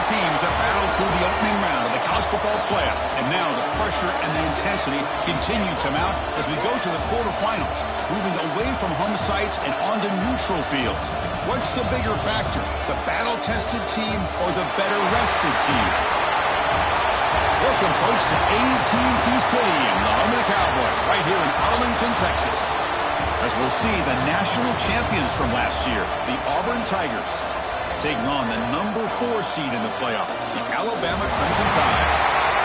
teams have battled through the opening round of the college football playoff, and now the pressure and the intensity continue to mount as we go to the quarterfinals, moving away from home sites and onto neutral fields. What's the bigger factor, the battle-tested team or the better-rested team? Welcome, folks, to AT&T Stadium, the home of the Cowboys, right here in Arlington, Texas, as we'll see the national champions from last year, the Auburn Tigers, taking on the number 4 seed in the playoff, the Alabama Crimson Tide.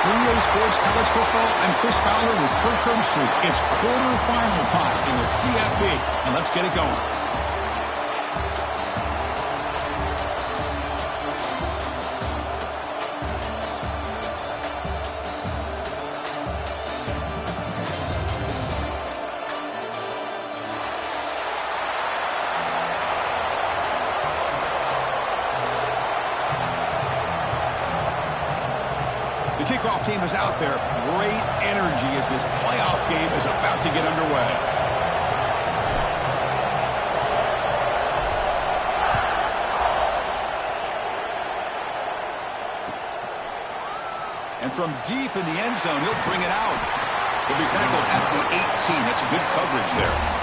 EA Sports College Football, I'm Chris Fowler with Kirk Herbstreit. It's quarterfinal time in the CFP, and let's get it going. The kickoff team is out there. Great energy as this playoff game is about to get underway. And from deep in the end zone, he'll bring it out. He'll be tackled at the 18. That's good coverage there.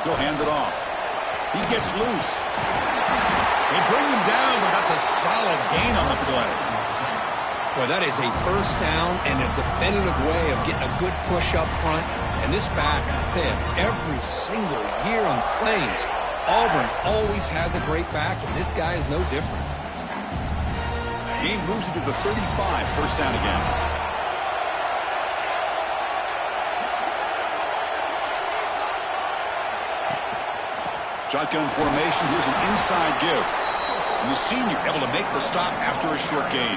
He'll hand it off. He gets loose. They bring him down, but that's a solid gain on the play. Well, that is a first down and a definitive way of getting a good push up front. And this back, I'll tell you, every single year on the Plains, Auburn always has a great back, and this guy is no different. Gain moves into the 35, first down again. Shotgun formation. Here's an inside give. And the senior able to make the stop after a short gain.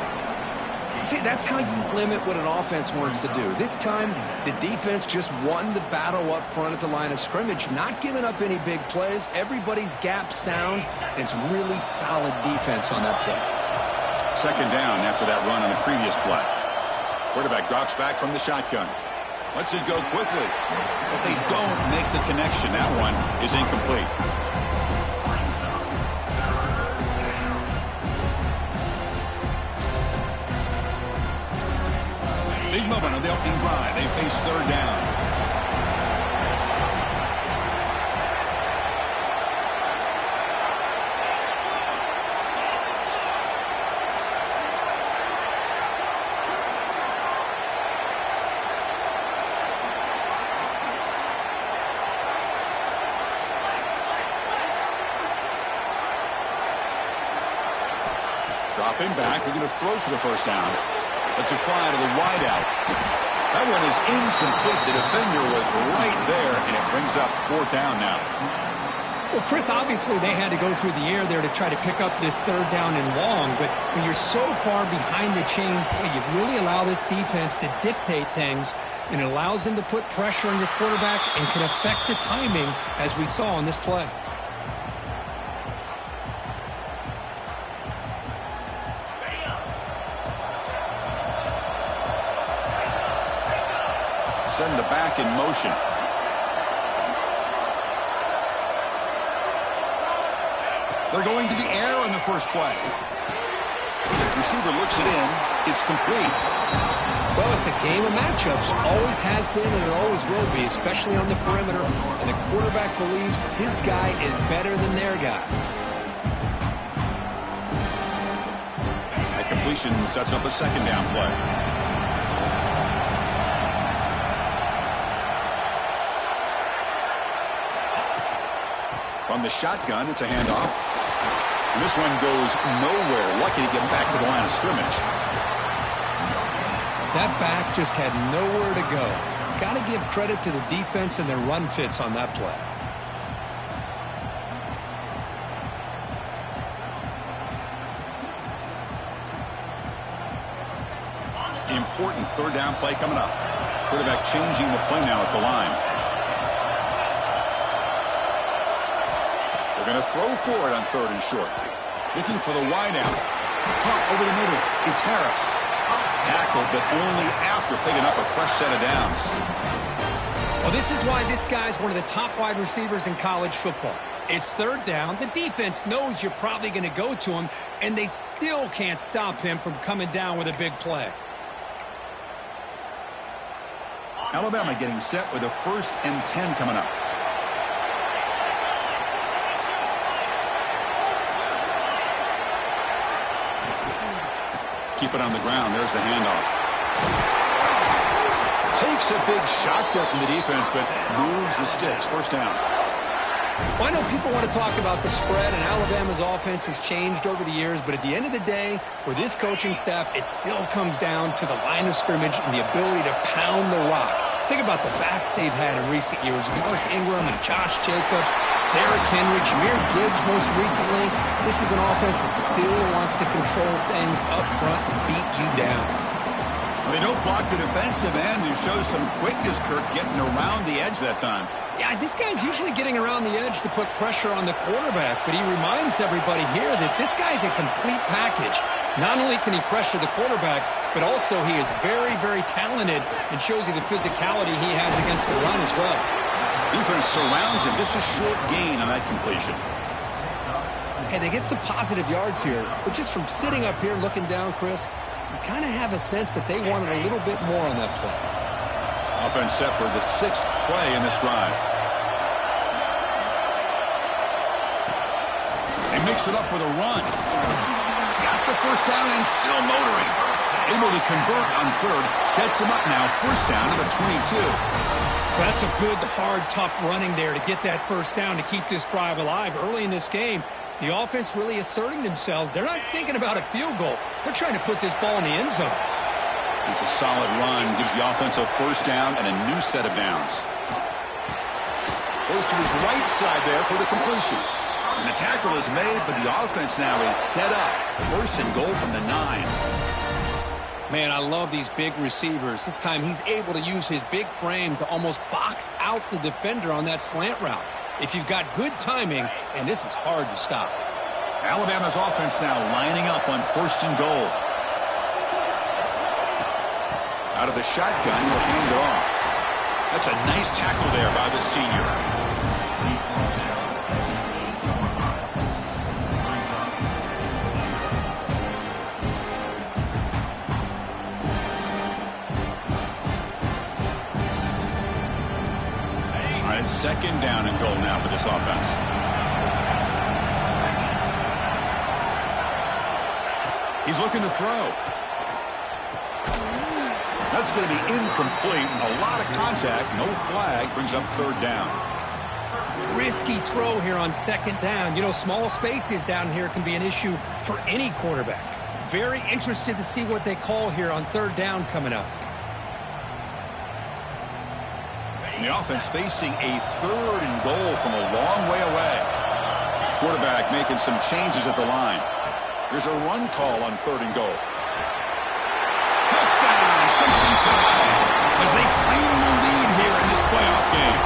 See, that's how you limit what an offense wants to do. This time, the defense just won the battle up front at the line of scrimmage, not giving up any big plays. Everybody's gap sound, and it's really solid defense on that play. Second down after that run on the previous play. Quarterback drops back from the shotgun. Lets it go quickly, but they don't make the connection. That one is incomplete. Big moment on the opening drive. They face third down. Dropping back, they're going to throw for the first down. Let's it fly to the wideout. That one is incomplete. The defender was right there, and it brings up fourth down now. Well, Chris, obviously they had to go through the air there to try to pick up this third down and long, but when you're so far behind the chains, boy, you really allow this defense to dictate things, and it allows them to put pressure on your quarterback and can affect the timing, as we saw on this play. Send the back in motion. They're going to the air on the first play. Receiver looks it in. It's complete. Well, it's a game of matchups. Always has been and it always will be, especially on the perimeter. And the quarterback believes his guy is better than their guy. That completion sets up a second down play. From the shotgun, it's a handoff. And this one goes nowhere. Lucky to get back to the line of scrimmage. That back just had nowhere to go. Got to give credit to the defense and their run fits on that play. Important third down play coming up. Quarterback changing the play now at the line. They're going to throw for it on 3rd and short. Looking for the wide out. Pump over the middle. It's Harris. Tackled, but only after picking up a fresh set of downs. Well, this is why this guy's one of the top wide receivers in college football. It's 3rd down. The defense knows you're probably going to go to him, and they still can't stop him from coming down with a big play. Alabama getting set with a 1st and 10 coming up. Keep it on the ground. There's the handoff. Takes a big shot there from the defense, but moves the sticks. 1st down. Well, I know people want to talk about the spread, and Alabama's offense has changed over the years, but at the end of the day, with this coaching staff, it still comes down to the line of scrimmage and the ability to pound the rock. Think about the backs they've had in recent years. Mark Ingram and Josh Jacobs, Derrick Henry, Jahmyr Gibbs most recently. This is an offense that still wants to control things up front and beat you down. Well, they don't block the defensive end, who shows some quickness, Kirk, getting around the edge that time. Yeah, this guy's usually getting around the edge to put pressure on the quarterback, but he reminds everybody here that this guy's a complete package. Not only can he pressure the quarterback, but also he is very, very talented and shows you the physicality he has against the run as well. Defense surrounds him. Just a short gain on that completion. Hey, they get some positive yards here, but just from sitting up here looking down, Chris, you kind of have a sense that they wanted a little bit more on that play. Offense set for the 6th play in this drive. They mix it up with a run. Got the 1st down and still motoring. Able to convert on 3rd. Sets him up now. 1st down to the 22. That's a good, hard, tough running there to get that 1st down to keep this drive alive. Early in this game, the offense really asserting themselves. They're not thinking about a field goal. They're trying to put this ball in the end zone. It's a solid run. Gives the offense a 1st down and a new set of downs. Goes to his right side there for the completion. And the tackle is made, but the offense now is set up. 1st and goal from the 9. Man, I love these big receivers. This time he's able to use his big frame to almost box out the defender on that slant route. If you've got good timing, and this is hard to stop. Alabama's offense now lining up on 1st and goal. Out of the shotgun, he'll hand it off. That's a nice tackle there by the senior. All right, 2nd down and goal now for this offense. He's looking to throw. That's going to be incomplete. A lot of contact. No flag. Brings up 3rd down. Risky throw here on 2nd down. You know, small spaces down here can be an issue for any quarterback. Very interested to see what they call here on 3rd down coming up. And the offense facing a 3rd and goal from a long way away. Quarterback making some changes at the line. There's a run call on 3rd and goal. Touchdown, Crimson Tide, as they claim the lead here in this playoff game.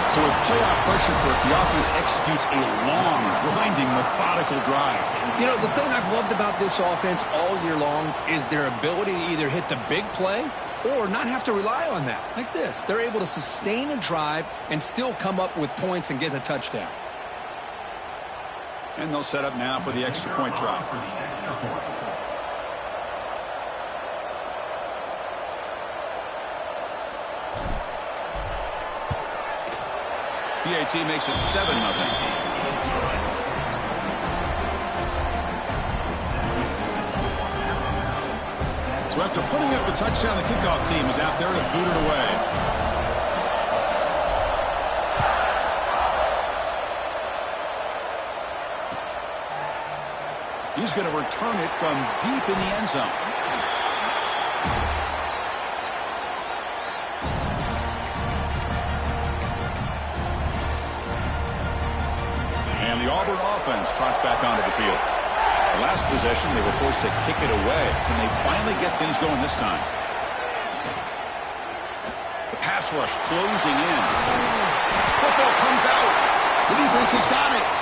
So with playoff pressure, the offense executes a long, grinding, methodical drive. You know, the thing I've loved about this offense all year long is their ability to either hit the big play or not have to rely on that. Like this, they're able to sustain a drive and still come up with points and get a touchdown. And they'll set up now for the extra point try. PAT makes it 7-0. So after putting up a touchdown, the kickoff team is out there to boot it away. He's going to return it from deep in the end zone. And the Auburn offense trots back onto the field. The last possession, they were forced to kick it away. Can they finally get things going this time? The pass rush closing in. Football comes out. The defense has got it.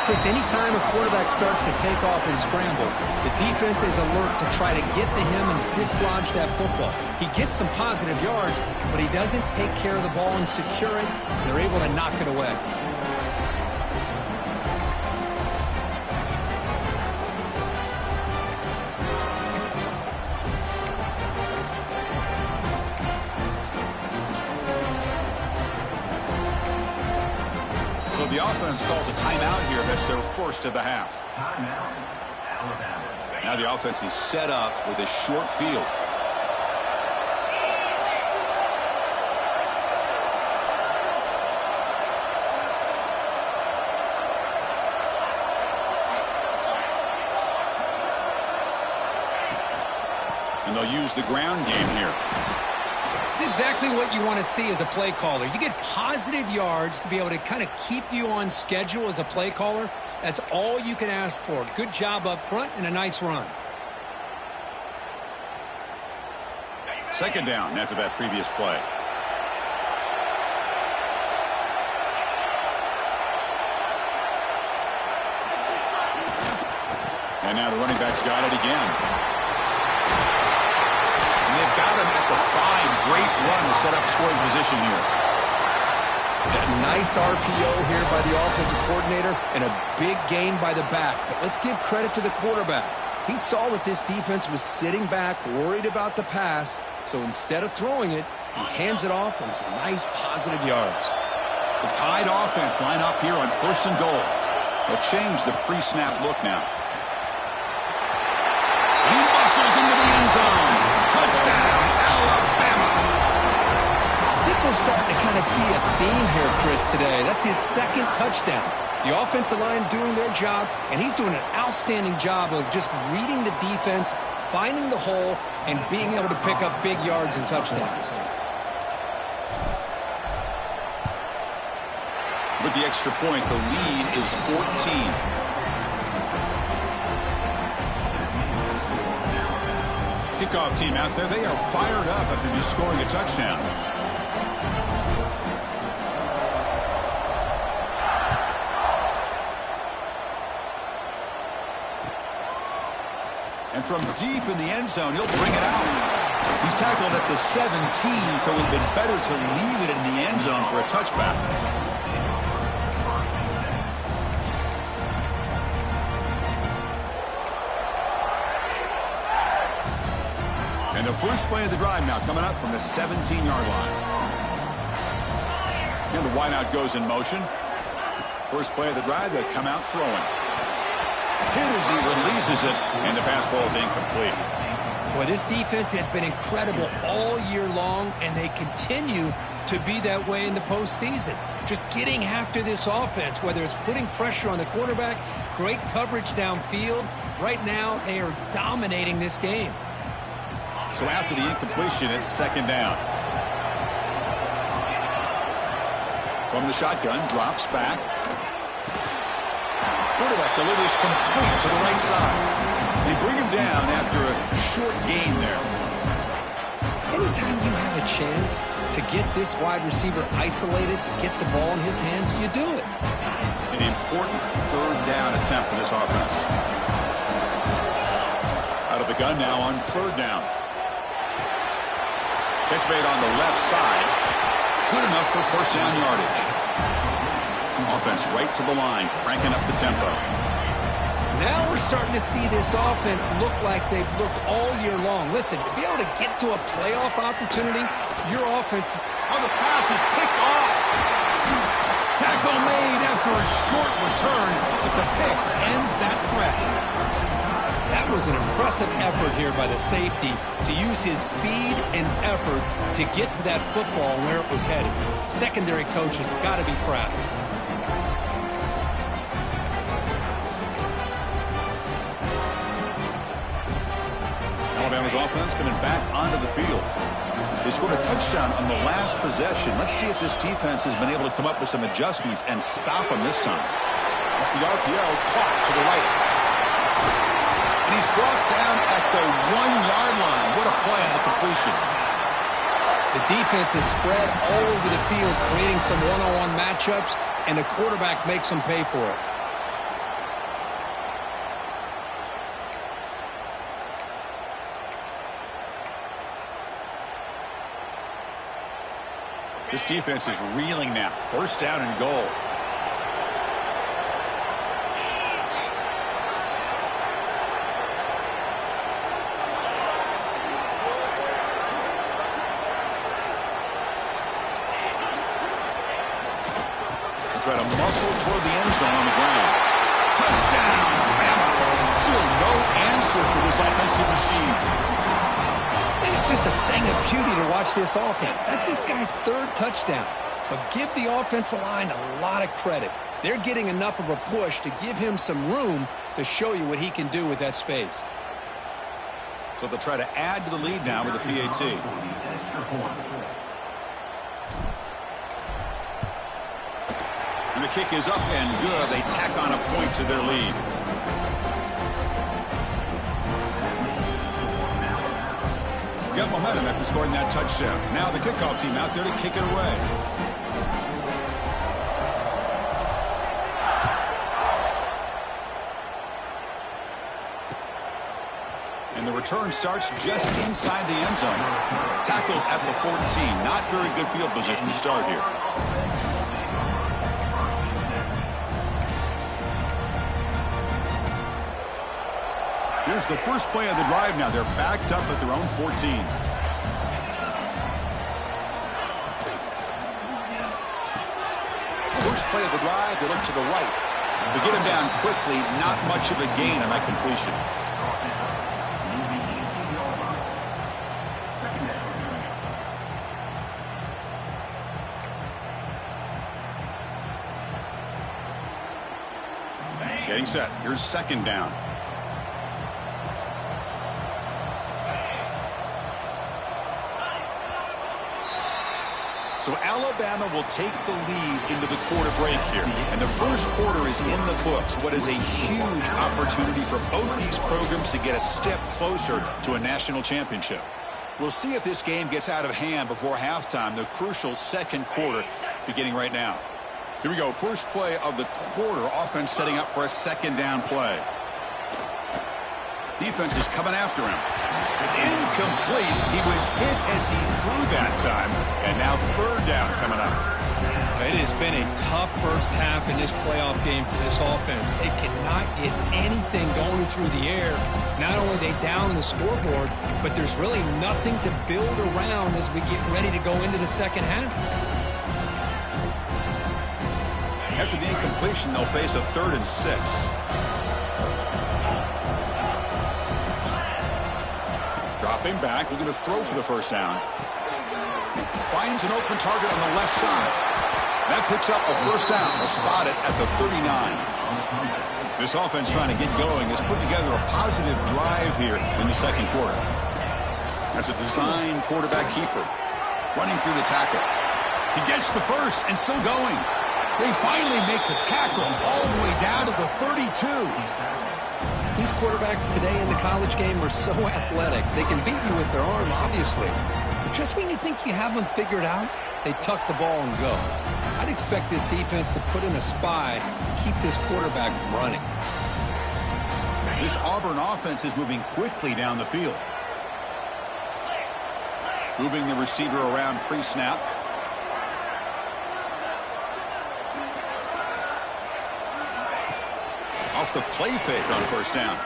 Chris, anytime a quarterback starts to take off and scramble, the defense is alert to try to get to him and dislodge that football. He gets some positive yards, but he doesn't take care of the ball and secure it. They're able to knock it away. So the offense calls a timeout here. That's their first of the half. Now the offense is set up with a short field. And they'll use the ground game here. It's exactly what you want to see as a play caller. You get positive yards to be able to kind of keep you on schedule as a play caller. That's all you can ask for. Good job up front and a nice run. Second down after that previous play. And now the running back's got it again. They've got him at the 5. Great run to set up scoring position here. A nice RPO here by the offensive coordinator and a big gain by the back. But let's give credit to the quarterback. He saw that this defense was sitting back, worried about the pass. So instead of throwing it, he hands it off and some nice positive yards. The Tide offense line up here on 1st and goal. They'll change the pre-snap look now. He muscles into the end zone. Touchdown, Alabama. I think we're starting to kind of see a theme here, Chris, today. That's his second touchdown. The offensive line doing their job, and he's doing an outstanding job of just reading the defense, finding the hole, and being able to pick up big yards and touchdowns. With the extra point, the lead is 14. Kickoff team out there, they are fired up after just scoring a touchdown. And from deep in the end zone, he'll bring it out. He's tackled at the 17, so it would have been better to leave it in the end zone for a touchback. And the first play of the drive now coming up from the 17-yard line. And the wideout goes in motion. First play of the drive, they come out throwing. Hit as he releases it, and the pass ball is incomplete. Boy, this defense has been incredible all year long, and they continue to be that way in the postseason. Just getting after this offense, whether it's putting pressure on the quarterback, great coverage downfield. Right now, they are dominating this game. So after the incompletion, it's second down. From the shotgun, drops back. Quarterback delivers complete to the right side. They bring him down after a short gain there. Anytime you have a chance to get this wide receiver isolated, to get the ball in his hands, you do it. An important third down attempt for this offense. Out of the gun now on third down. Catch made on the left side. Good enough for first down yardage. Offense right to the line, cranking up the tempo. Now we're starting to see this offense look like they've looked all year long. Listen, to be able to get to a playoff opportunity, your offense... Oh, the pass is picked off. Tackle made after a short return, but the pick ends that threat. That was an impressive effort here by the safety to use his speed and effort to get to that football where it was headed. Secondary coaches have got to be proud. Alabama's offense coming back onto the field. They scored a touchdown on the last possession. Let's see if this defense has been able to come up with some adjustments and stop them this time. Off the RPO, caught to the right. And he's brought down at the 1-yard line. What a play on the completion. The defense is spread all over the field, creating some one-on-one matchups, and the quarterback makes them pay for it. This defense is reeling now. First down and goal. Try to muscle toward the end zone on the ground. Touchdown, Alabama. Still no answer for this offensive machine. And it's just a thing of beauty to watch this offense. That's this guy's third touchdown. But give the offensive line a lot of credit. They're getting enough of a push to give him some room to show you what he can do with that space. So they'll try to add to the lead now with a PAT. And the kick is up and good. They tack on a point to their lead. Got momentum after scoring that touchdown. Now the kickoff team out there to kick it away. And the return starts just inside the end zone. Tackled at the 14. Not very good field position to start here. Here's the first play of the drive now. They're backed up at their own 14. First play of the drive, they look to the right. They get him down quickly, not much of a gain on that completion. Getting set. Here's second down. So Alabama will take the lead into the quarter break here. And the first quarter is in the books. What is a huge opportunity for both these programs to get a step closer to a national championship. We'll see if this game gets out of hand before halftime, the crucial second quarter beginning right now. Here we go. First play of the quarter. Offense setting up for a second down play. Defense is coming after him. It's incomplete. He was hit as he threw that time. And now third down coming up. It has been a tough first half in this playoff game for this offense. They cannot get anything going through the air. Not only are they down the scoreboard, but there's really nothing to build around as we get ready to go into the second half. After the incompletion, they'll face a 3rd and 6. Dropping back, looking to throw for the first down. Finds an open target on the left side. That picks up a first down. They'll spot it at the 39. This offense trying to get going has put together a positive drive here in the second quarter. That's a design quarterback keeper. Running through the tackle. He gets the first and still going. They finally make the tackle all the way down to the 32. These quarterbacks today in the college game are so athletic. They can beat you with their arm, obviously. But just when you think you have them figured out, they tuck the ball and go. I'd expect this defense to put in a spy and keep this quarterback from running. This Auburn offense is moving quickly down the field. Moving the receiver around pre-snap. Off the play fake on first down.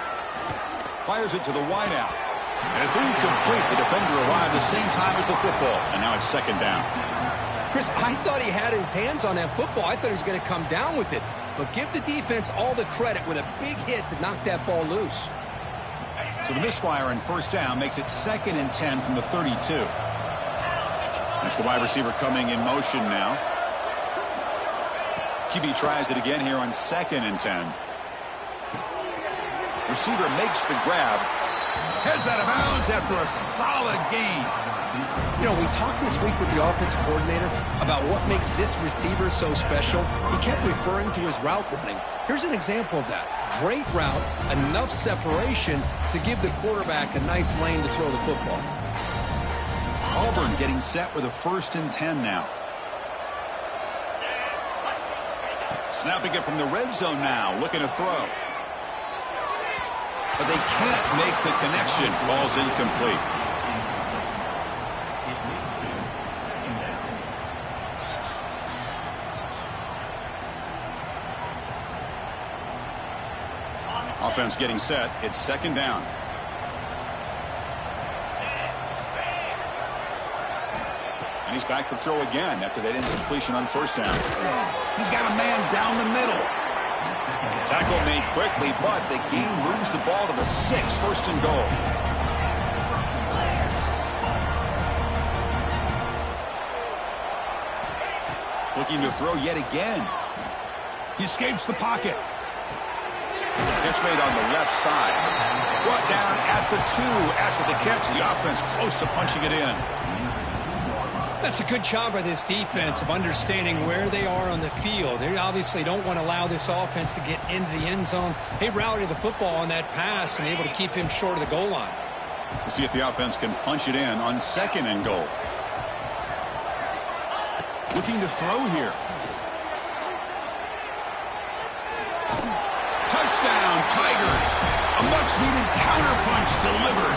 Fires it to the wideout. And it's incomplete. The defender arrived the same time as the football. And now it's second down. Chris, I thought he had his hands on that football. I thought he was going to come down with it. But give the defense all the credit with a big hit to knock that ball loose. So the misfire on first down makes it 2nd and 10 from the 32. That's the wide receiver coming in motion now. QB tries it again here on 2nd and 10. Receiver makes the grab. Heads out of bounds after a solid gain. You know, we talked this week with the offensive coordinator about what makes this receiver so special. He kept referring to his route running. Here's an example of that. Great route, enough separation to give the quarterback a nice lane to throw the football. Auburn getting set with a 1st and 10 now. Snapping it from the red zone now, looking to throw. But they can't make the connection. Ball's incomplete. Offense getting set. It's second down. And he's back to throw again after that incompletion on first down. He's got a man down the middle. Tackle made quickly, but the game moves the ball to the 6, first and goal. Looking to throw yet again. He escapes the pocket. Catch made on the left side. Brought down at the 2 after the catch. The offense close to punching it in. That's a good job by this defense of understanding where they are on the field. They obviously don't want to allow this offense to get into the end zone. They rallied the football on that pass and able to keep him short of the goal line. We'll see if the offense can punch it in on second and goal. Looking to throw here. Touchdown, Tigers. A much-needed counterpunch delivered.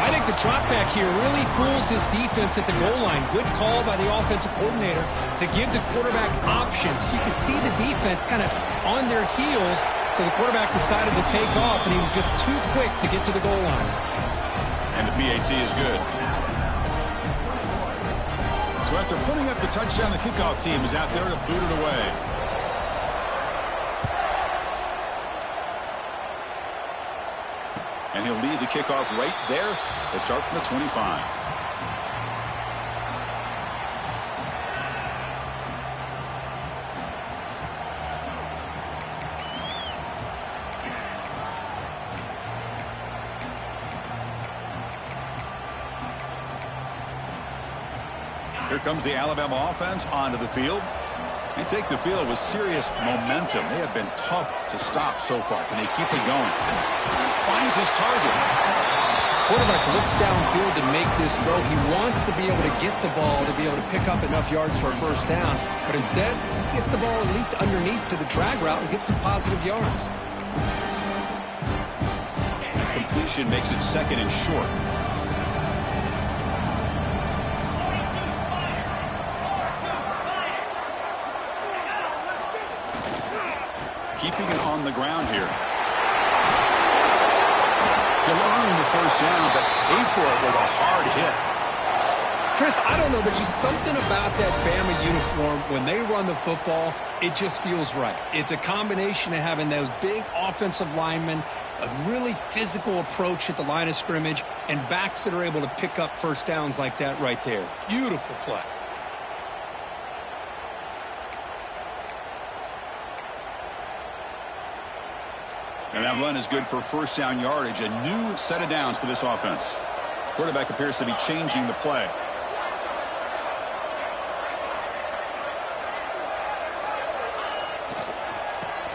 I think the drop back here really fools this defense at the goal line. Good call by the offensive coordinator to give the quarterback options. You could see the defense kind of on their heels, so the quarterback decided to take off, and he was just too quick to get to the goal line. And the PAT is good. So after putting up the touchdown, the kickoff team is out there to boot it away. And he'll lead the kickoff right there to start from the 25. Here comes the Alabama offense onto the field. They take the field with serious momentum. They have been tough to stop so far. Can they keep it going? Finds his target. Quarterback looks downfield to make this throw. He wants to be able to get the ball to be able to pick up enough yards for a first down. But instead, he gets the ball at least underneath to the drag route and gets some positive yards. Completion makes it second and short. Keeping it on the ground here. He'll earn the first down, but paid for it with a hard hit. Chris, I don't know. There's just something about that Bama uniform. When they run the football, it just feels right. It's a combination of having those big offensive linemen, a really physical approach at the line of scrimmage, and backs that are able to pick up first downs like that right there. Beautiful play. And that run is good for first down yardage. A new set of downs for this offense. Quarterback appears to be changing the play.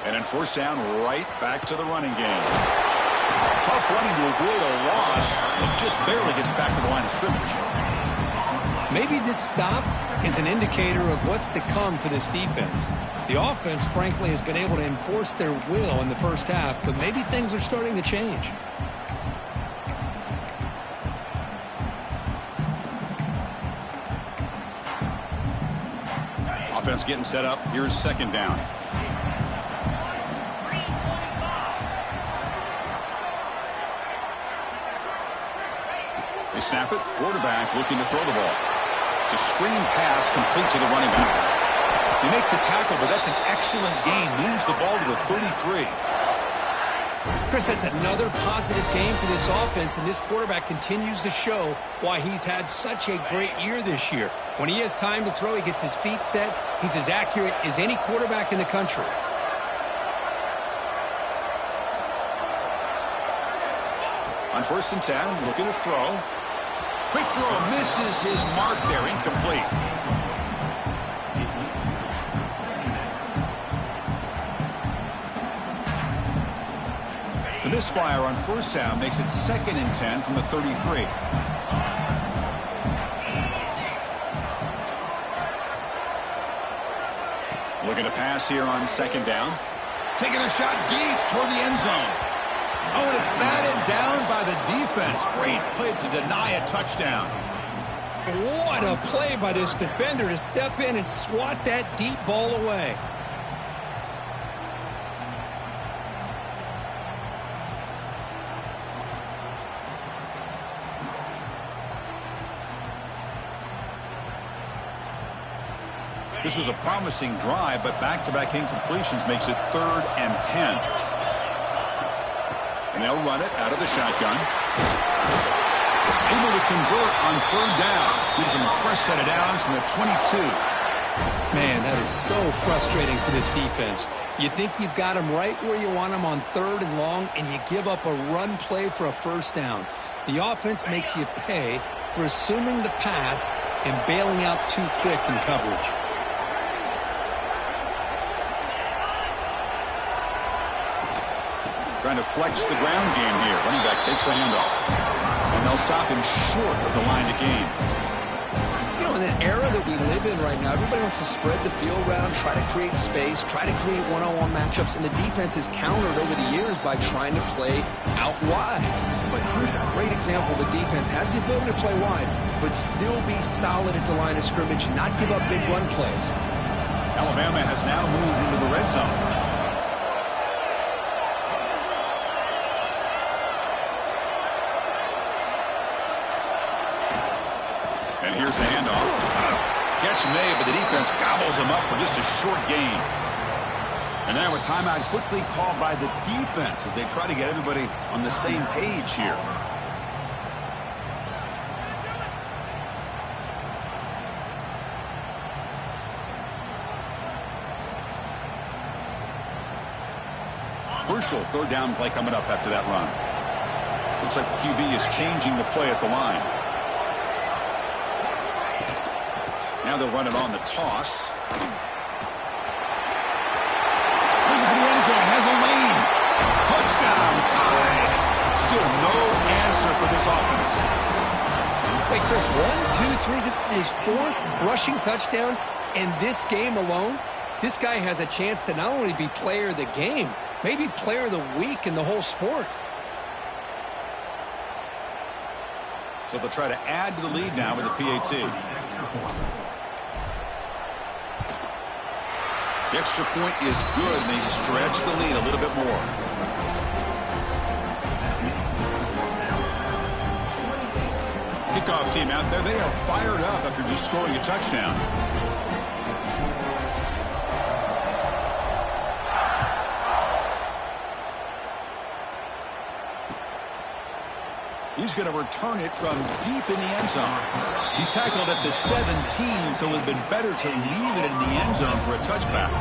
And then first down, right back to the running game. Tough running to avoid a loss. It just barely gets back to the line of scrimmage. Maybe this stop is an indicator of what's to come for this defense. The offense, frankly, has been able to enforce their will in the first half, but maybe things are starting to change. Offense getting set up. Here's second down. They snap it. Quarterback looking to throw the ball. It's a screen pass complete to the running back. They make the tackle, but that's an excellent gain. Moves the ball to the 33. Chris, that's another positive game for this offense, and this quarterback continues to show why he's had such a great year this year. When he has time to throw, he gets his feet set. He's as accurate as any quarterback in the country. On first and 10, looking to throw. Quick throw, misses his mark there, incomplete. The misfire on first down makes it second and 10 from the 33. Looking to pass here on second down. Taking a shot deep toward the end zone. Oh, and it's batted down by the defense. Great play to deny a touchdown. What a play by this defender to step in and swat that deep ball away. This was a promising drive, but back-to-back incompletions makes it 3rd and 10. And they'll run it out of the shotgun. Able to convert on 3rd down. Gives them a fresh set of downs from the 22. Man, that is so frustrating for this defense. You think you've got them right where you want them on 3rd and long, and you give up a run play for a 1st down. The offense makes you pay for assuming the pass and bailing out too quick in coverage. Trying to flex the ground game here. Running back takes the handoff. And they'll stop him short of the line to gain. You know, in the era that we live in right now, everybody wants to spread the field around, try to create space, try to create one-on-one matchups, and the defense is countered over the years by trying to play out wide. But here's a great example. The defense has the ability to play wide, but still be solid at the line of scrimmage, not give up big run plays. Alabama has now moved into the red zone. And here's the handoff. Catch made, but the defense gobbles him up for just a short gain. And now a timeout quickly called by the defense as they try to get everybody on the same page here. Crucial 3rd down play coming up after that run. Looks like the QB is changing the play at the line. Now they'll run it on the toss. Looking for the end zone. Has a lane. Touchdown. Tied. Still no answer for this offense. Wait, Chris, 1, 2, 3. This is his 4th rushing touchdown. In this game alone, this guy has a chance to not only be player of the game, maybe player of the week in the whole sport. So they'll try to add to the lead now with the PAT. The extra point is good, and they stretch the lead a little bit more. Kickoff team out there, they are fired up after just scoring a touchdown. He's going to return it from deep in the end zone. He's tackled at the 17, so it would have been better to leave it in the end zone for a touchback.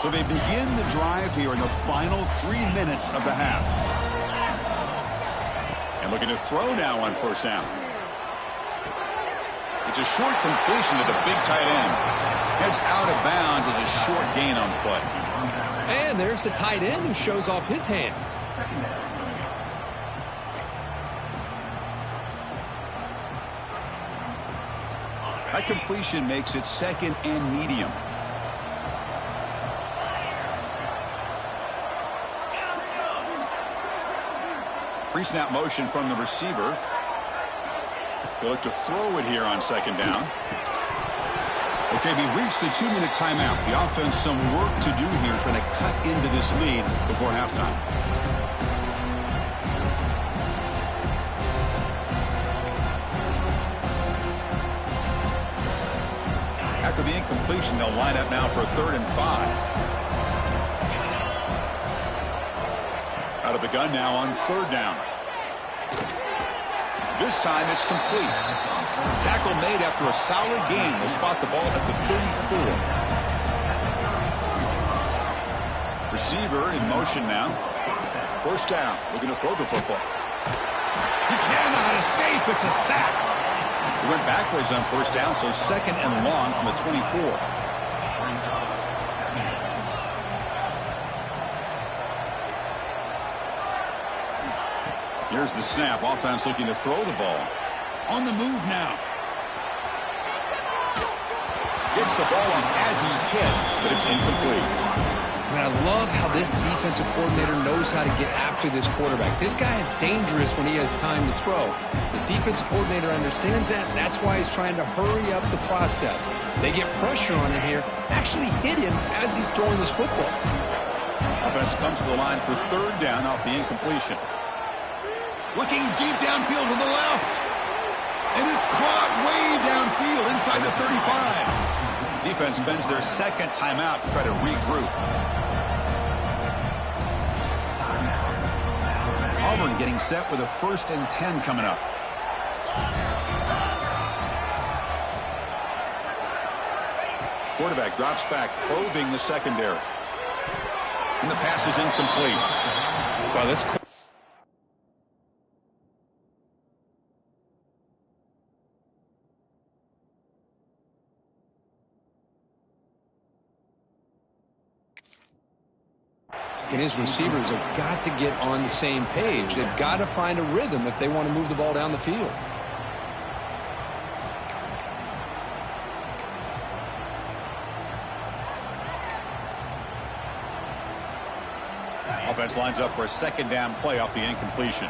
So they begin the drive here in the final 3 minutes of the half. And looking to throw now on 1st down. It's a short completion to the big tight end. Heads out of bounds as a short gain on the play. And there's the tight end who shows off his hands. That completion makes it 2nd and medium. Pre-snap motion from the receiver. They look to throw it here on 2nd down. Okay, we reached the 2-minute timeout. The offense some work to do here trying to cut into this lead before halftime. After the incompletion, they'll line up now for a 3rd and 5. Out of the gun now on 3rd down. This time it's complete. Tackle made after a solid gain. They'll spot the ball at the 34. Receiver in motion now. 1st down. Looking to throw the football. He cannot escape. It's a sack. He went backwards on 1st down, so 2nd and long on the 24. Here's the snap. Offense looking to throw the ball. On the move now. Gets the ball off as he's hit, but it's incomplete. And I love how this defensive coordinator knows how to get after this quarterback. This guy is dangerous when he has time to throw. The defensive coordinator understands that. That's why he's trying to hurry up the process. They get pressure on him here, actually hit him as he's throwing this football. Offense comes to the line for 3rd down off the incompletion. Looking deep downfield to the left. And it's caught way downfield inside the 35. Defense spends their second timeout to try to regroup. Auburn getting set with a 1st and 10 coming up. Quarterback drops back, probing the secondary. And the pass is incomplete. Well, that's cool. And his receivers have got to get on the same page. They've got to find a rhythm if they want to move the ball down the field. Offense lines up for a 2nd down play off the incompletion.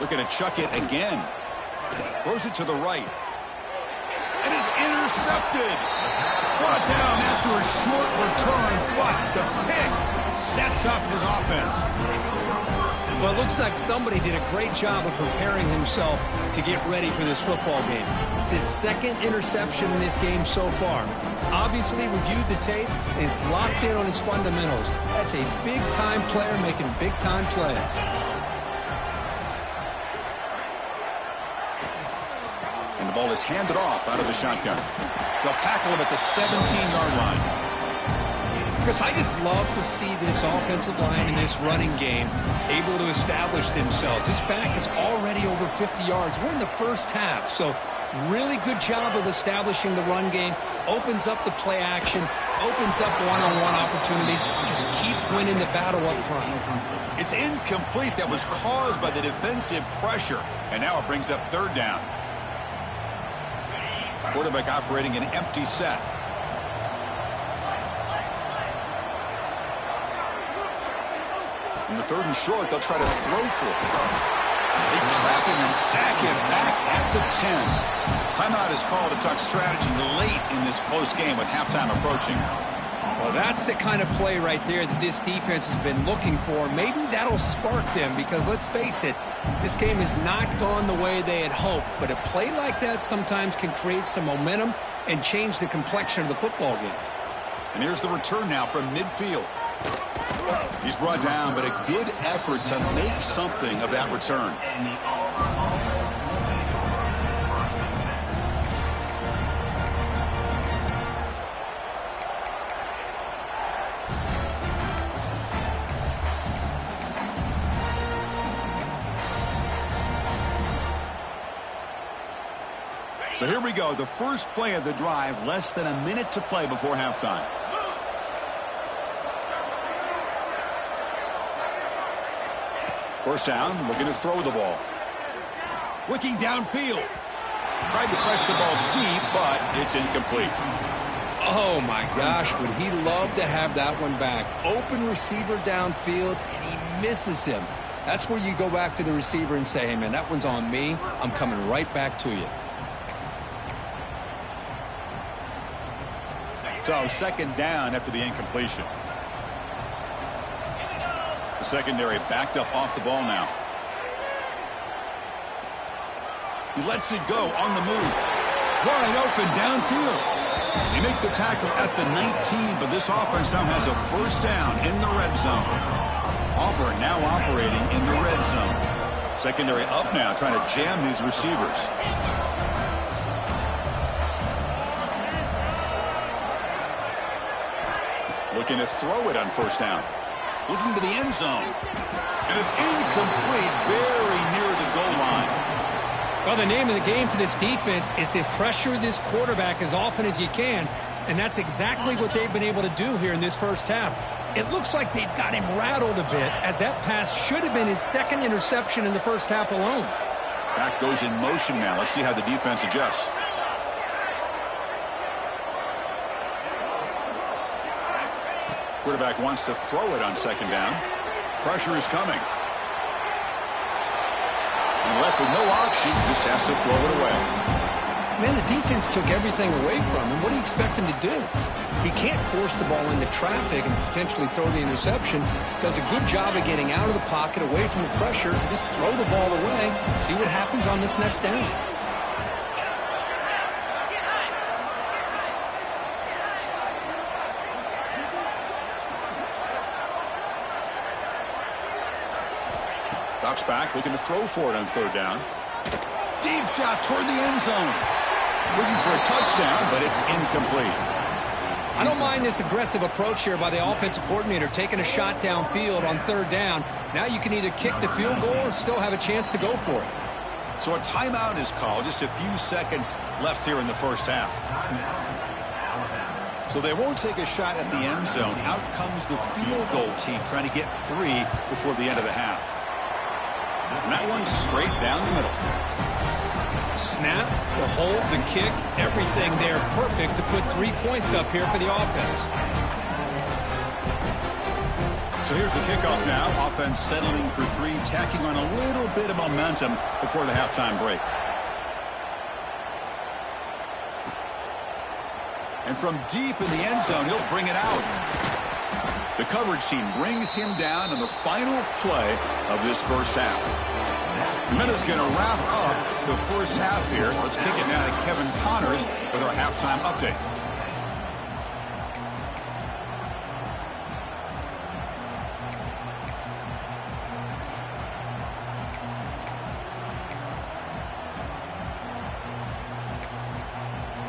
Looking to chuck it again. Throws it to the right. And is intercepted. Brought down after a short return. But the pick sets up his offense. Well, it looks like somebody did a great job of preparing himself to get ready for this football game. It's his 2nd interception in this game so far. Obviously reviewed the tape, is locked in on his fundamentals. That's a big-time player making big-time plays. And the ball is handed off out of the shotgun. They'll tackle him at the 17-yard line. Because I just love to see this offensive line in this running game able to establish themselves. This back is already over 50 yards. We're in the first half, so really good job of establishing the run game. Opens up the play action, opens up one-on-one opportunities. Just keep winning the battle up front. It's incomplete. That was caused by the defensive pressure. And now it brings up 3rd down. Quarterback operating an empty set. In the 3rd and short, they'll try to throw for it. They trap him and sack him back at the 10. Timeout is called to talk strategy late in this close game with halftime approaching. Well, that's the kind of play right there that this defense has been looking for. Maybe that'll spark them because, let's face it, this game has not gone the way they had hoped. But a play like that sometimes can create some momentum and change the complexion of the football game. And here's the return now from midfield. He's brought down, but a good effort to make something of that return. So here we go, the first play of the drive, less than a minute to play before halftime. First down, looking to throw the ball. Looking downfield. Tried to press the ball deep, but it's incomplete. Oh, my gosh, would he love to have that one back. Open receiver downfield, and he misses him. That's where you go back to the receiver and say, hey, man, that one's on me. I'm coming right back to you. So 2nd down after the incompletion. The secondary backed up off the ball now. He lets it go on the move. Wide open downfield. They make the tackle at the 19, but this offense now has a 1st down in the red zone. Auburn now operating in the red zone. Secondary up now, trying to jam these receivers. Looking to throw it on 1st down. Looking to the end zone. And it's incomplete, very near the goal line. Well, the name of the game for this defense is to pressure this quarterback as often as you can, and that's exactly what they've been able to do here in this first half. It looks like they've got him rattled a bit, as that pass should have been his 2nd interception in the first half alone. Back goes in motion now. Let's see how the defense adjusts. Quarterback wants to throw it on 2nd down. Pressure is coming. And left with no option, just has to throw it away. Man, the defense took everything away from him. What do you expect him to do? He can't force the ball into traffic and potentially throw the interception. Does a good job of getting out of the pocket, away from the pressure. Just throw the ball away. See what happens on this next down. Drops back, looking to throw for it on third down. Deep shot toward the end zone. Looking for a touchdown, but it's incomplete. I don't mind this aggressive approach here by the offensive coordinator, taking a shot downfield on third down. Now you can either kick the field goal or still have a chance to go for it. So a timeout is called. Just a few seconds left here in the first half. So they won't take a shot at the end zone. Out comes the field goal team trying to get 3 before the end of the half. And that one's straight down the middle. Snap, the hold, the kick, everything there perfect to put 3 points up here for the offense. So here's the kickoff now. Offense settling for 3, tacking on a little bit of momentum before the halftime break. And from deep in the end zone, he'll bring it out. The coverage team brings him down in the final play of this first half. The minute's going to wrap up the first half here. Let's kick it now to Kevin Connors with our halftime update.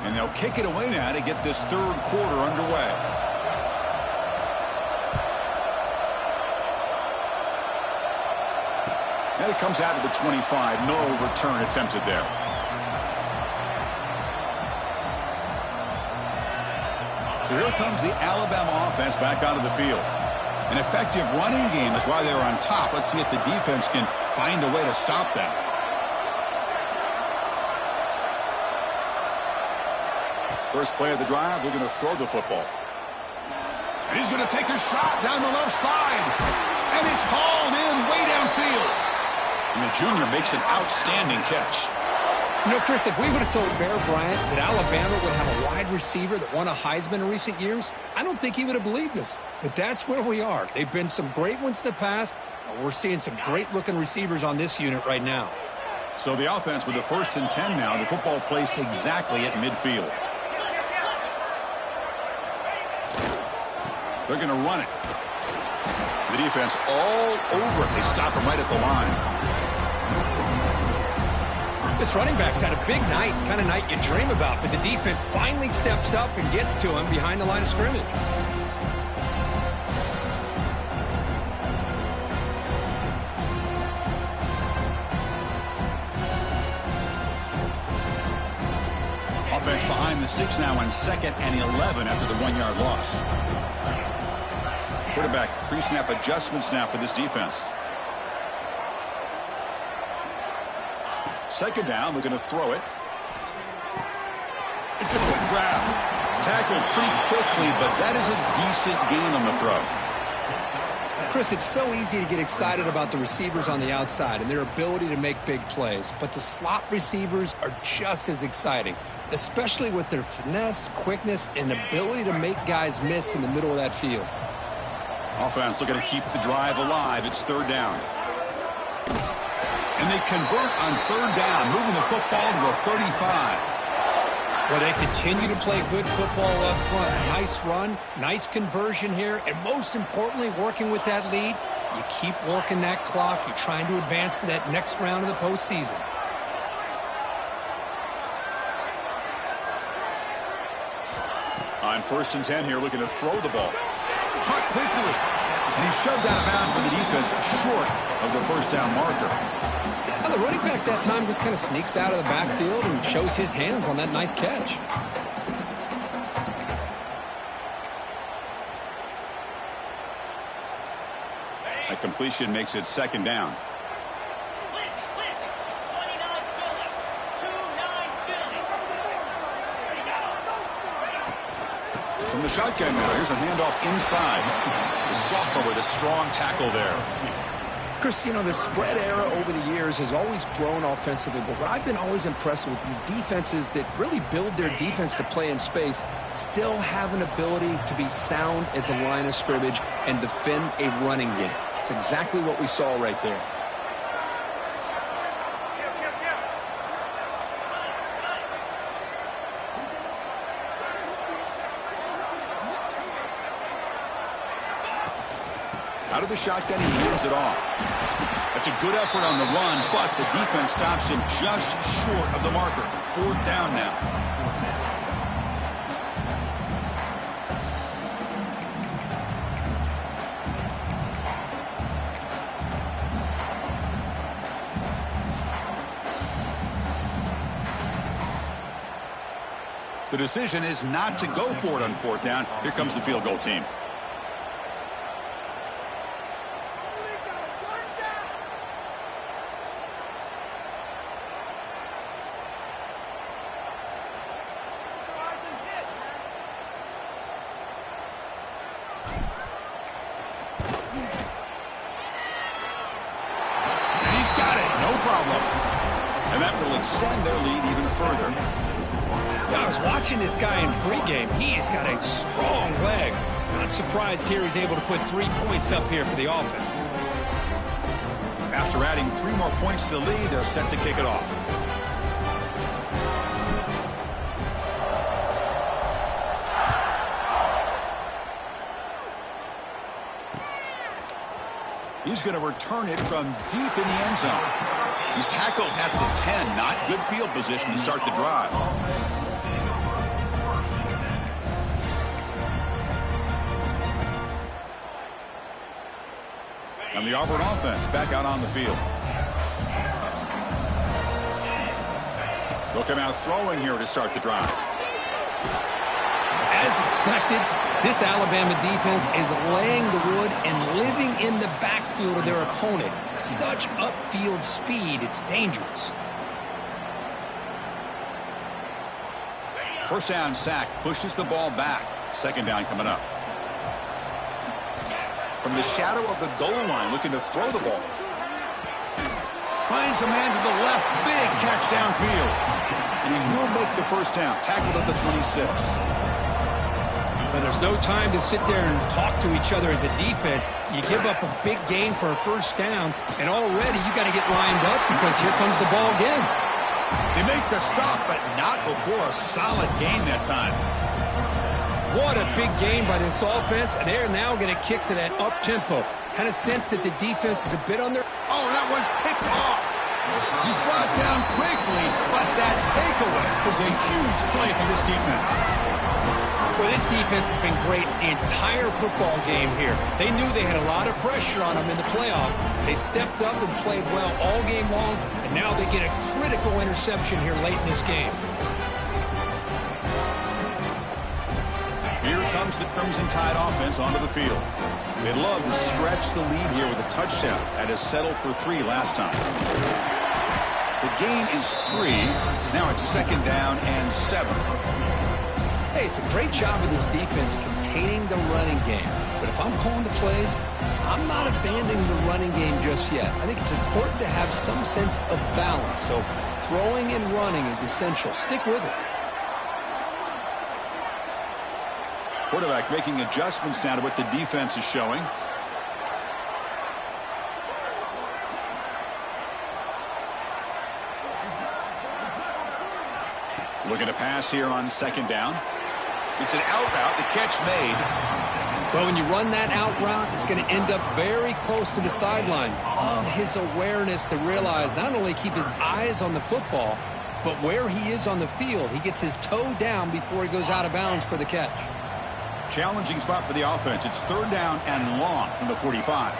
And they'll kick it away now to get this third quarter underway. And it comes out to the 25. No return attempted there. So here comes the Alabama offense back onto the field. An effective running game is why they were on top. Let's see if the defense can find a way to stop them. First play of the drive, they're going to throw the football. And he's going to take a shot down the left side. And it's hauled in way downfield. And the junior makes an outstanding catch. You know, Chris, if we would have told Bear Bryant that Alabama would have a wide receiver that won a Heisman in recent years, I don't think he would have believed us. But that's where we are. They've been some great ones in the past, and we're seeing some great-looking receivers on this unit right now. So the offense with the 1st and 10 now, the football placed exactly at midfield. They're going to run it. The defense all over it. They stop him right at the line. This running back's had a big night, kind of night you dream about, but the defense finally steps up and gets to him behind the line of scrimmage. Offense behind the 6 now on 2nd and 11 after the 1-yard loss. Quarterback pre-snap adjustments now for this defense. Second down, we're going to throw it. It's a quick grab. Tackled pretty quickly, but that is a decent gain on the throw. Chris, it's so easy to get excited about the receivers on the outside and their ability to make big plays, but the slot receivers are just as exciting, especially with their finesse, quickness, and ability to make guys miss in the middle of that field. Offense looking to keep the drive alive. It's third down. And they convert on third down, moving the football to the 35. Well, they continue to play good football up front. Nice run, nice conversion here, and most importantly, working with that lead, you keep working that clock. You're trying to advance to that next round of the postseason. On 1st and 10 here, looking to throw the ball. Caught quickly. And he's shoved out of bounds by the defense short of the first down marker. Now, the running back that time just kind of sneaks out of the backfield and shows his hands on that nice catch. A completion makes it second down. From the shotgun now, here's a handoff inside. The sophomore with a strong tackle there. Chris, you know, the spread era over the years has always grown offensively, but what I've been always impressed with the defenses that really build their defense to play in space still have an ability to be sound at the line of scrimmage and defend a running game. It's exactly what we saw right there. Out of the shotgun, he hands it off. That's a good effort on the run, but the defense stops him just short of the marker. 4th down now. The decision is not to go for it on 4th down. Here comes the field goal team. And that will extend their lead even further. Yeah, I was watching this guy in pregame. He has got a strong leg. Not surprised here he's able to put 3 points up here for the offense. After adding 3 more points to the lead, they're set to kick it off. He's going to return it from deep in the end zone. He's tackled at the 10. Not good field position to start the drive. And the Auburn offense back out on the field. They'll come out throwing here to start the drive. As expected, this Alabama defense is laying the wood and living in the backfield of their opponent. Such upfield speed, it's dangerous. First down sack pushes the ball back. 2nd down coming up. From the shadow of the goal line, looking to throw the ball. Finds a man to the left. Big catch downfield. And he will make the first down. Tackled at the 26. But there's no time to sit there and talk to each other as a defense. You give up a big gain for a first down, and already you got to get lined up because here comes the ball again. They make the stop, but not before a solid gain that time. What a big game by this offense, and they're now going to kick to that up-tempo. Kind of sense that the defense is a bit on their... Oh, that one's picked off. He's brought down quickly, but that takeaway was a huge play for this defense. Well, this defense has been great the entire football game here. They knew they had a lot of pressure on them in the playoff. They stepped up and played well all game long, and now they get a critical interception here late in this game. Here comes the Crimson Tide offense onto the field. They'd love to stretch the lead here with a touchdown. That has settled for 3 last time. The gain is 3. Now it's 2nd down and 7. Hey, it's a great job of this defense containing the running game. But if I'm calling the plays, I'm not abandoning the running game just yet. I think it's important to have some sense of balance. So throwing and running is essential. Stick with it. Quarterback making adjustments now to what the defense is showing. Looking to pass here on 2nd down. It's an out route, the catch made. Well, when you run that out route, it's going to end up very close to the sideline. Love his awareness to realize not only keep his eyes on the football, but where he is on the field. He gets his toe down before he goes out of bounds for the catch. Challenging spot for the offense. It's 3rd down and long from the 45.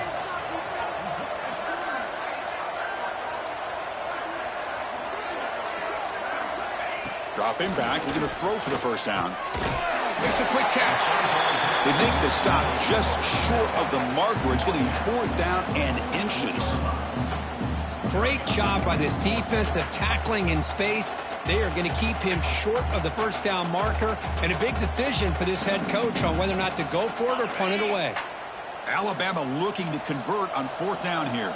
Dropping back, looking to throw for the first down. Makes a quick catch. They make the stop just short of the marker. It's getting 4th down and inches. Great job by this defense of tackling in space. They are going to keep him short of the first down marker, and a big decision for this head coach on whether or not to go for it or punt it away. Alabama looking to convert on 4th down here.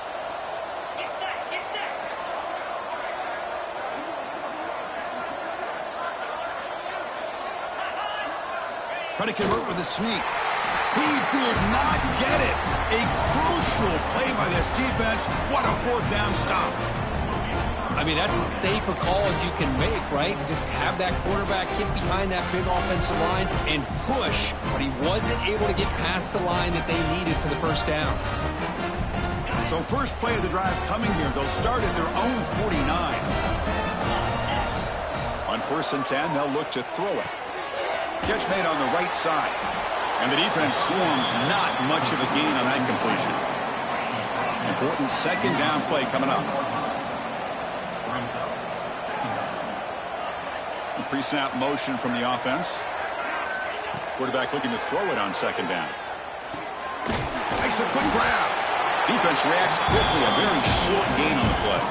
Trying to convert with a sneak. He did not get it. A crucial play by this defense. What a fourth down stop. I mean, that's as safe a call as you can make, right? Just have that quarterback get behind that big offensive line and push, but he wasn't able to get past the line that they needed for the first down. So first play of the drive coming here. They'll start at their own 49. On 1st and 10, they'll look to throw it. Catch made on the right side. And the defense swarms, not much of a gain on that completion. Important second down play coming up. Pre-snap motion from the offense. Quarterback looking to throw it on second down. Makes a quick grab. Defense reacts quickly. A very short gain on the play.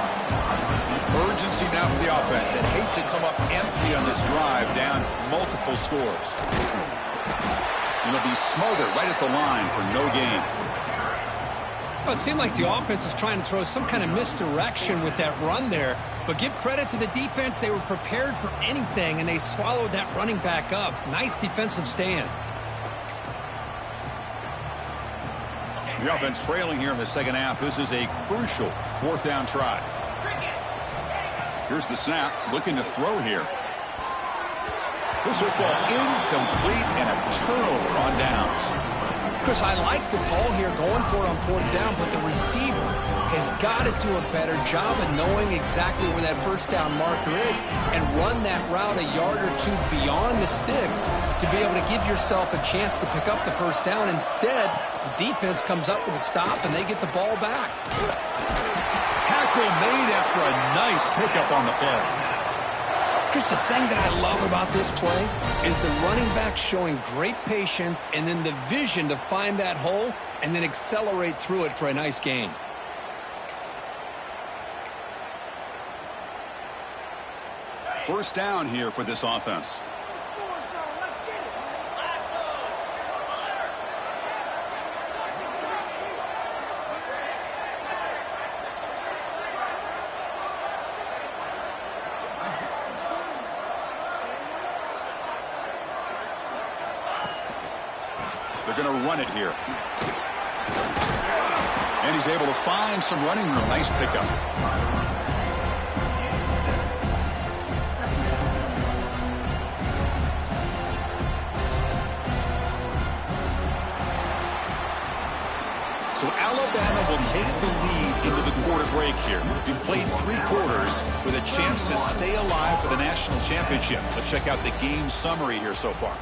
Urgency now for the offense that hates to come up empty on this drive, down multiple scores. And they'll be smothered right at the line for no gain. Well, it seemed like the offense was trying to throw some kind of misdirection with that run there. But give credit to the defense. They were prepared for anything, and they swallowed that running back up. Nice defensive stand. The offense trailing here in the second half. This is a crucial fourth down try. Here's the snap. Looking to throw here. This football incomplete and a turnover on downs. Chris, I like the call here going for it on fourth down, but the receiver has got to do a better job of knowing exactly where that first down marker is and run that route a yard or two beyond the sticks to be able to give yourself a chance to pick up the first down. Instead, the defense comes up with a stop and they get the ball back. Tackle made after a nice pickup on the play. Chris, the thing that I love about this play is the running back showing great patience and then the vision to find that hole and then accelerate through it for a nice gain. First down here for this offense. They're going to run it here. And he's able to find some running room. Nice pickup. So Alabama will take the lead into the quarter break here. We played 3 quarters with a chance to stay alive for the national championship. Let's check out the game summary here so far.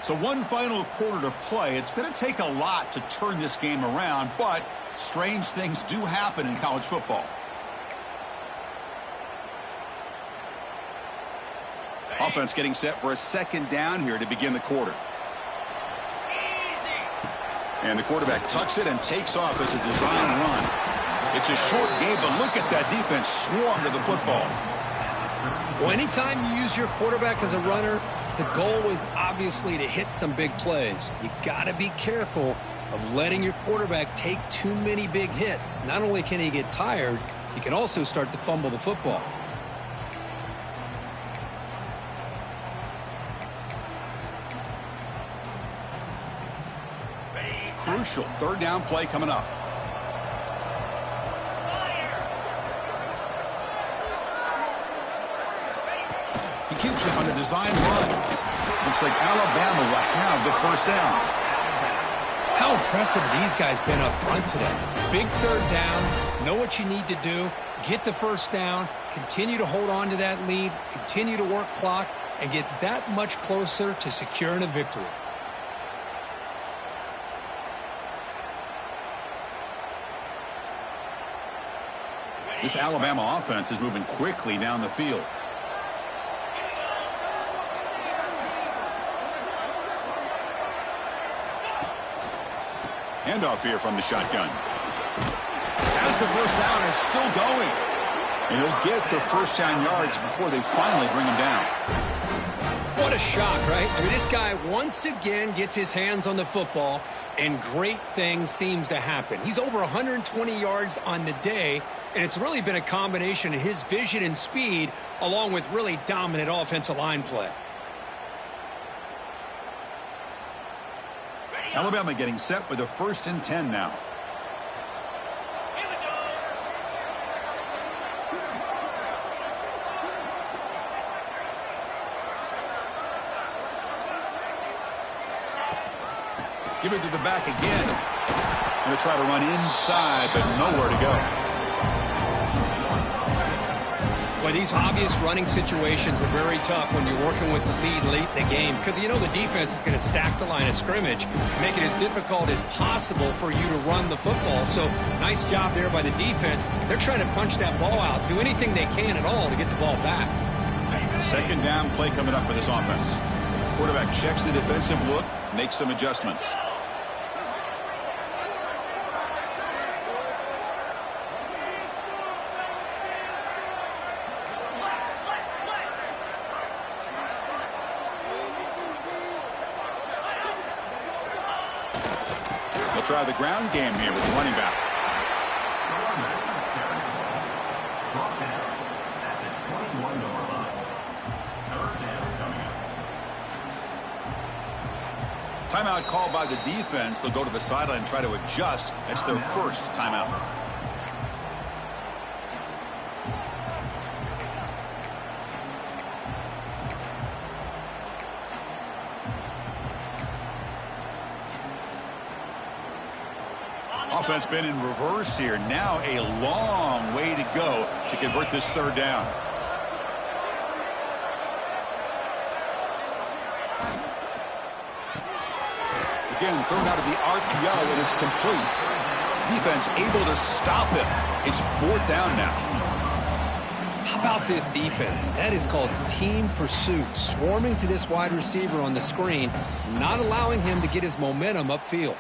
So one final quarter to play. It's going to take a lot to turn this game around, but strange things do happen in college football. Offense getting set for a second down here to begin the quarter. And the quarterback tucks it and takes off as a design run. It's a short game, but look at that defense swarm to the football. Well, anytime you use your quarterback as a runner, the goal is obviously to hit some big plays. You got to be careful of letting your quarterback take too many big hits. Not only can he get tired, he can also start to fumble the football. Crucial third down play coming up. He keeps it on a design run. Looks like Alabama will have the first down. How impressive these guys been up front today. Big third down, know what you need to do, get the first down, continue to hold on to that lead, continue to work clock, and get that much closer to securing a victory. This Alabama offense is moving quickly down the field. Handoff here from the shotgun. As the first down is still going. And he'll get the first down yards before they finally bring him down. What a shock, right? I mean, this guy once again gets his hands on the football, and great things seems to happen. He's over 120 yards on the day, and it's really been a combination of his vision and speed along with really dominant offensive line play. Alabama getting set with a 1st and 10 now. Give it to the back again. Going to try to run inside, but nowhere to go. Boy, these obvious running situations are very tough when you're working with the lead late in the game because you know the defense is going to stack the line of scrimmage, make it as difficult as possible for you to run the football. So nice job there by the defense. They're trying to punch that ball out, do anything they can at all to get the ball back. 2nd down play coming up for this offense. Quarterback checks the defensive look, makes some adjustments. Try the ground game here with the running back. Timeout called by the defense. They'll go to the sideline and try to adjust. That's their 1st timeout. Offense been in reverse here. Now a long way to go to convert this 3rd down. Again, thrown out of the RPO, and it's complete. Defense able to stop him. It's 4th down now. How about this defense? That is called team pursuit. Swarming to this wide receiver on the screen, not allowing him to get his momentum upfield.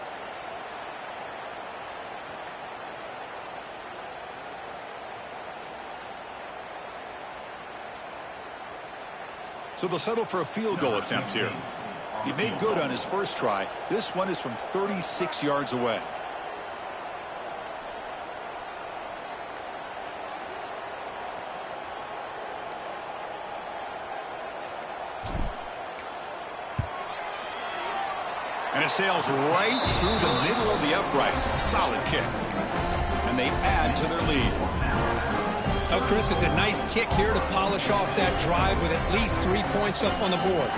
So they'll settle for a field goal attempt here. He made good on his 1st try. This one is from 36 yards away. And it sails right through the middle of the uprights. Solid kick. And they add to their lead. Oh, Chris, it's a nice kick here to polish off that drive with at least 3 points up on the board.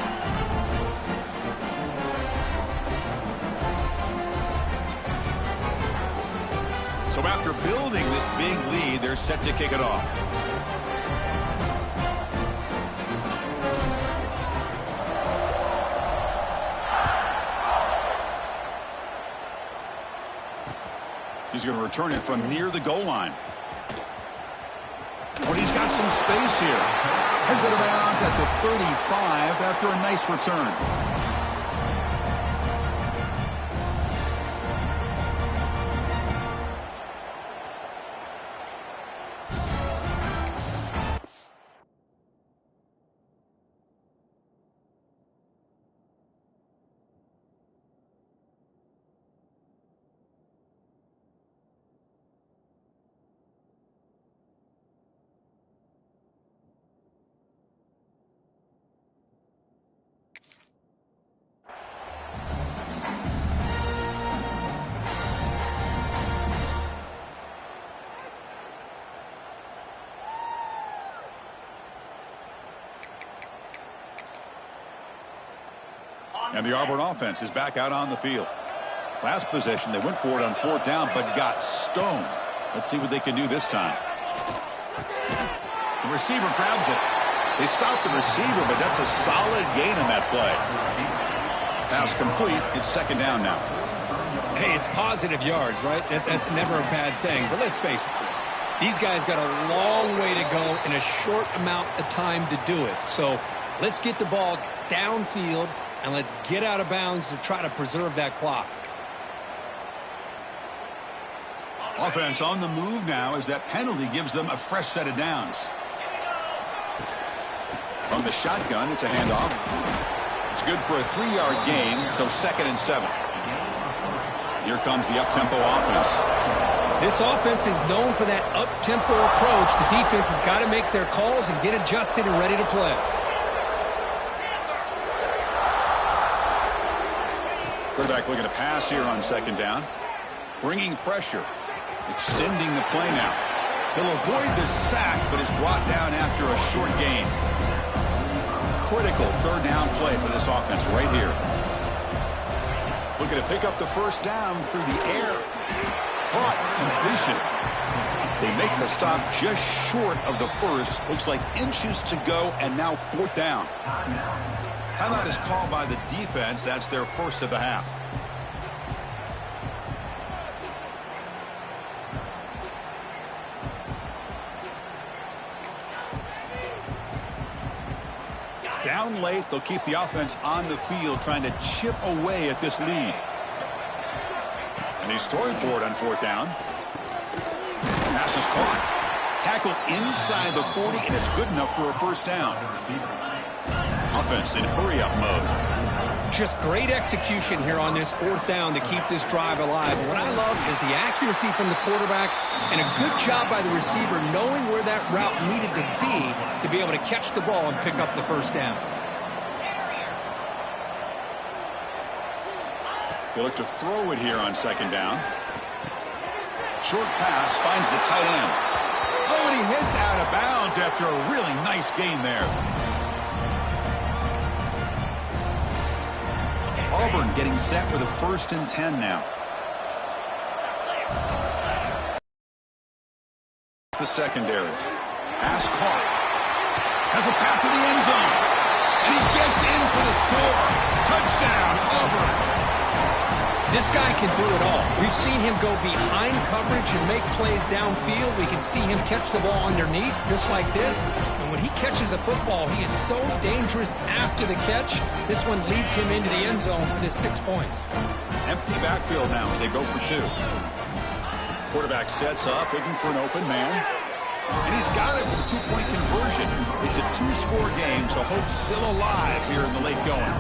So after building this big lead, they're set to kick it off. He's going to return it from near the goal line. But he's got some space here. Heads out of bounds at the 35 after a nice return. And the Auburn offense is back out on the field. Last possession, they went for it on 4th down, but got stoned. Let's see what they can do this time. The receiver grabs it. They stop the receiver, but that's a solid gain on that play. Pass complete. It's 2nd down now. Hey, it's positive yards, right? That's never a bad thing. But let's face it, Chris. These guys got a long way to go in a short amount of time to do it. So let's get the ball downfield, and let's get out of bounds to try to preserve that clock. Offense on the move now as that penalty gives them a fresh set of downs. From the shotgun, it's a handoff. It's good for a 3-yard gain, so 2nd and 7. Here comes the up-tempo offense. This offense is known for that up-tempo approach. The defense has got to make their calls and get adjusted and ready to play. Quarterback looking to pass here on second down. Bringing pressure. Extending the play now. He'll avoid the sack, but is brought down after a short gain. Critical third down play for this offense right here. Looking to pick up the first down through the air. Caught. Completion. They make the stop just short of the first. Looks like inches to go, and now fourth down. Timeout is called by the defense. That's their first of the half. Down late, they'll keep the offense on the field trying to chip away at this lead. And he's throwing for it on fourth down. Pass is caught. Tackled inside the 40, and it's good enough for a first down. Offense in hurry-up mode. Just great execution here on this fourth down to keep this drive alive. And what I love is the accuracy from the quarterback and a good job by the receiver knowing where that route needed to be able to catch the ball and pick up the first down. They look to throw it here on second down. Short pass finds the tight end. Oh, and he hits out of bounds after a really nice gain there. Auburn getting set with a 1st and 10 now. The secondary. Pass caught. Has a path to the end zone. And he gets in for the score. Touchdown, Auburn. This guy can do it all. We've seen him go behind coverage and make plays downfield. We can see him catch the ball underneath, just like this. And when he catches a football, he is so dangerous after the catch. This one leads him into the end zone for the 6 points. Empty backfield now as they go for 2. Quarterback sets up, looking for an open man. And he's got it for the 2-point conversion. It's a 2-score game, so hope's still alive here in the late going.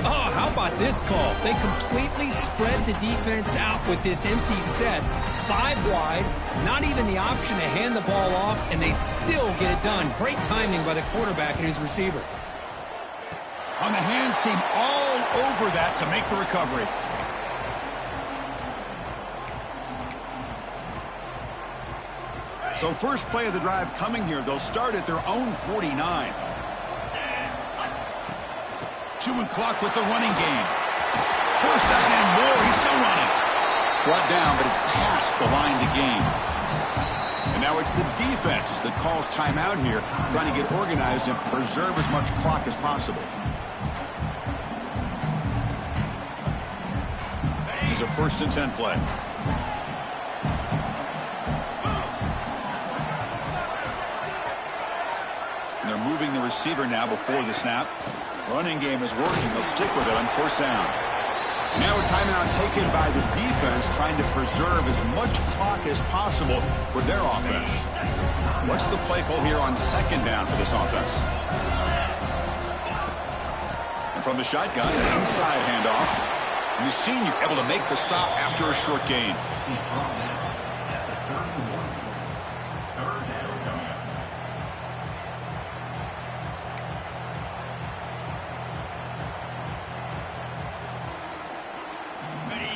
Oh, how about this call? They completely spread the defense out with this empty set. 5 wide, not even the option to hand the ball off, and they still get it done. Great timing by the quarterback and his receiver. On the hands team all over that to make the recovery. So first play of the drive coming here. They'll start at their own 49. Chewing clock with the running game. First down and more. He's still running. Brought down, but it's past the line to gain. And now it's the defense that calls timeout here, trying to get organized and preserve as much clock as possible. Here's a 1st and 10 play. And they're moving the receiver now before the snap. Running game is working. They'll stick with it on 1st down. Now a timeout taken by the defense, trying to preserve as much clock as possible for their offense. What's the play call here on 2nd down for this offense? And from the shotgun, an inside handoff. And the senior able to make the stop after a short gain.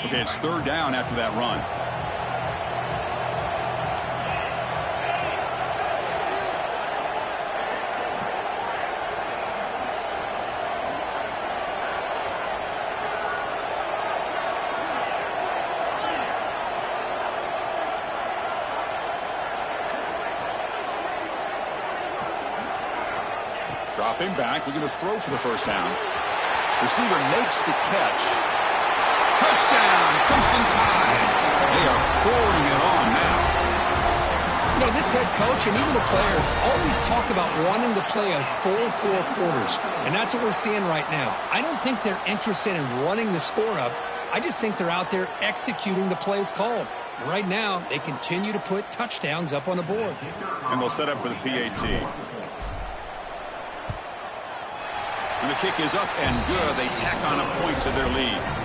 Okay, it's 3rd down after that run. Dropping back, looking to throw for the first down. Receiver makes the catch. Touchdown, Crimson Tide. They are pouring it on now. You know, this head coach and even the players always talk about wanting to play a full 4 quarters. And that's what we're seeing right now. I don't think they're interested in running the score up. I just think they're out there executing the plays called. And right now, they continue to put touchdowns up on the board. And they'll set up for the PAT. And the kick is up and good. They tack on a point to their lead.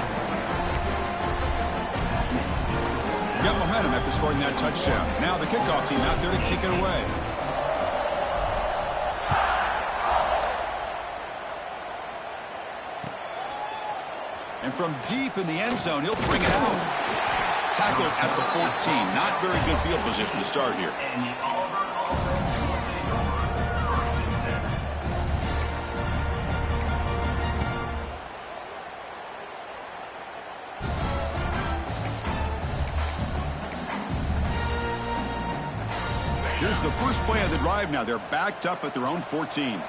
Got momentum after scoring that touchdown. Now the kickoff team out there to kick it away. And And from deep in the end zone, he'll bring it out. Tackled at the 14. Not very good field position to start here. Here's the first play of the drive now. They're backed up at their own 14.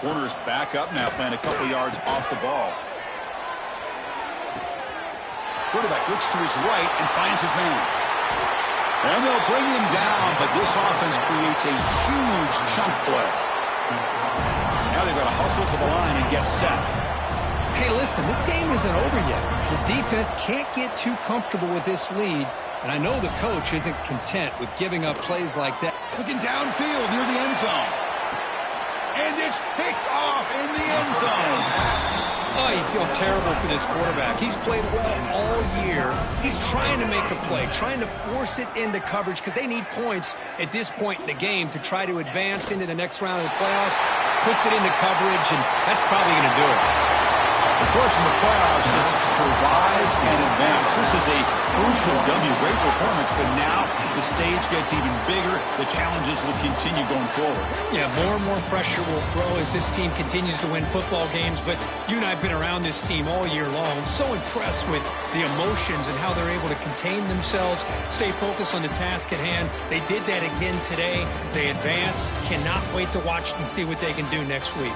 Corner's back up now, playing a couple yards off the ball. Quarterback looks to his right and finds his man. And they'll bring him down, but this offense creates a huge chunk play. Now they've got to hustle to the line and get set. Hey, listen, this game isn't over yet. The defense can't get too comfortable with this lead, and I know the coach isn't content with giving up plays like that. Looking downfield near the end zone. And it's picked off in the end zone. Oh, you feel terrible for this quarterback. He's played well all year. He's trying to make a play, trying to force it into coverage because they need points at this point in the game to try to advance into the next round of the playoffs. Puts it into coverage, and that's probably going to do it. Of course, in the playoffs, it's survive and advance. This is a crucial W. Great performance, but now the stage gets even bigger. The challenges will continue going forward. Yeah, more and more pressure will grow as this team continues to win football games, but you and I have been around this team all year long. I'm so impressed with the emotions and how they're able to contain themselves, stay focused on the task at hand. They did that again today. They advance. Cannot wait to watch and see what they can do next week.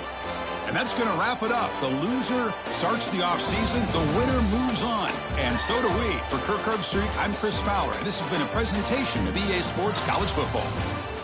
And that's going to wrap it up. The loser starts the offseason. The winner moves on. And so do we. For Kirk Herbstreit, I'm Chris Fowler. This has been a presentation of EA Sports College Football.